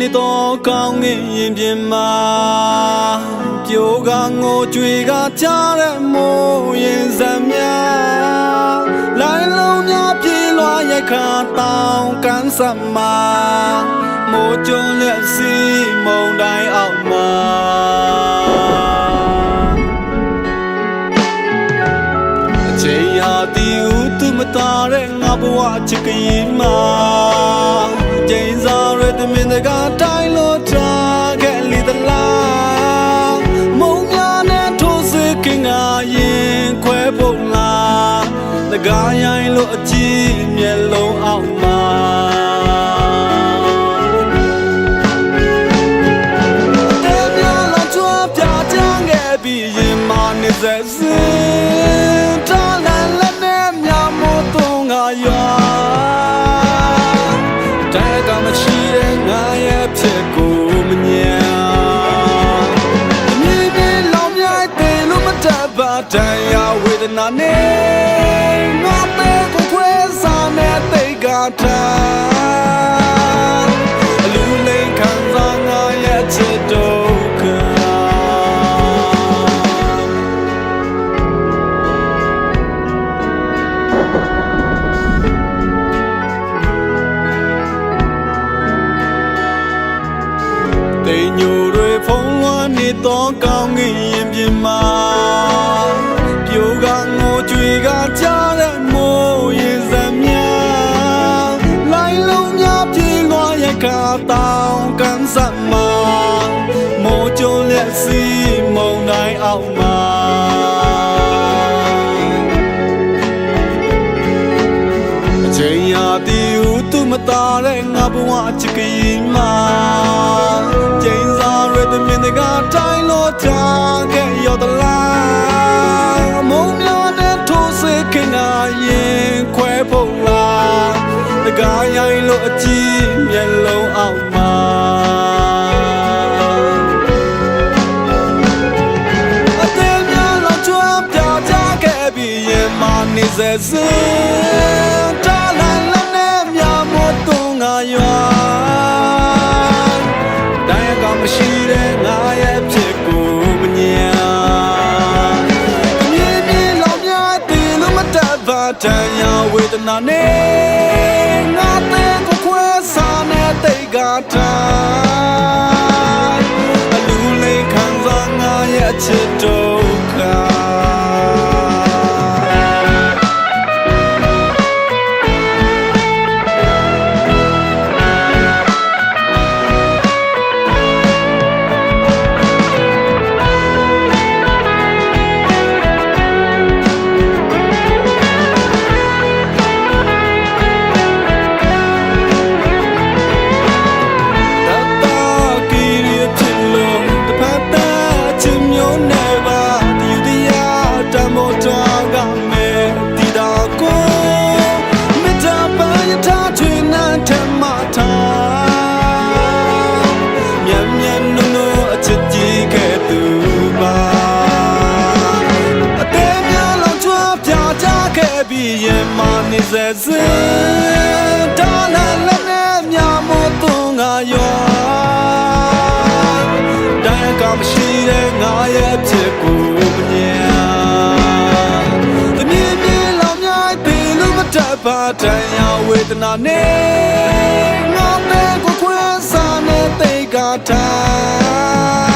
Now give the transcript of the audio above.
နေတော့ကောင်းငင်ရင်ပြင်မှာပြိုကငိုကြွေကကြားတဲ့မိုးရင်စံများလိုင်းလုံးများပြေးလွှားရိုက်ခါတောင်းကန်စမှာမိုးကျွန်းလက်စီမုန်တိုင်းအောက်မှာအချိန်ရာတီဦးသူမသားတဲ့ငါဘဝချစ်ကရင်မှာကျင်းစားရတဲ့မင်းတကားတိုင်းလို့ထားခဲ့လေသလားမုံများနဲ့ထိုးစစ်ခင်ငါရင်ခွဲဖို့လားတကားရိုင်းလို့အကြည့်မျက်လုံးအောက်မှာတဲ့များလောက်ချွားပြကြမ်းခဲ့ပြီးရင်မနေစစဉ်ထားလန်လက်နဲ့မြမို့သုံးငါရွာမရှိတဲ့ငါရဲ့ဖြစ်ကိုမညံအမြင်နဲ့လောင်မြိုက်တယ်လို့မတတ်ပါတရားဝေဒနာနဲ့ငါတဲ့ကိုခွဲစားနဲ့တိတ်ကထားအလူလိမ်ခံစားငါရဲ့ချစ်ဒုက္ခတိမ်ညိုတွေဖုံးလွှမ်းနေတော့ကောင်းငင်ရင်ပြင်မှာပြိုကငိုကြွေကကြားတဲ့မိုးရင်စံများလိုင်းလုံးများပြေးလွှားရိုက်ခါတောင်းကန်စမှာမိုးကျွန်းလက်စီမုန်တိုင်းအောက်မှာအချိန်ရာတီဦးသူမသားတဲ့ငါဘဝချစ်ကရင်မှာကျင်းစားရတဲ့မင်းတကားတိုင်းလို့ထားခဲ့ရသလားမုံများနဲ့ထိုးစစ်ခင်ငါရင်ခွဲဖို့လားတကားရိုင်းလို့အကြည့်မျက်လုံးအောက်မှာအသေးများလောက်ချွားပြကြခဲ့ပြီးရင်မနေစစဉ်ထားလန်လက်နဲ့မြမို့သုံးငါရွာမရှိတဲ့ငါရဲ့ဖြစ်ကိုမညံအမြင်နဲ့လောင်မြိုက်တယ်လို့မတတ်ပါတရားဝေဒနာနဲ့ငါတဲ့ကိုခွဲစားနဲ့တိတ်ကထားအလူလိမ်ခံစားငါရဲ့ချစ်ဒုက္ခရင်မနေစစဉ်တာလန်လက်နဲ့မြမို့သုံးငါရွာတိုင်းကမရှိတဲ့ငါရဲ့ဖြစ်ကိုမညံတမင်းမြေလောင်မြိုက်တယ်လို့မတတ်ပါတရားဝေဒနာနဲ့ငါတဲ့ကိုခွဲစားနဲ့တိတ်ကထား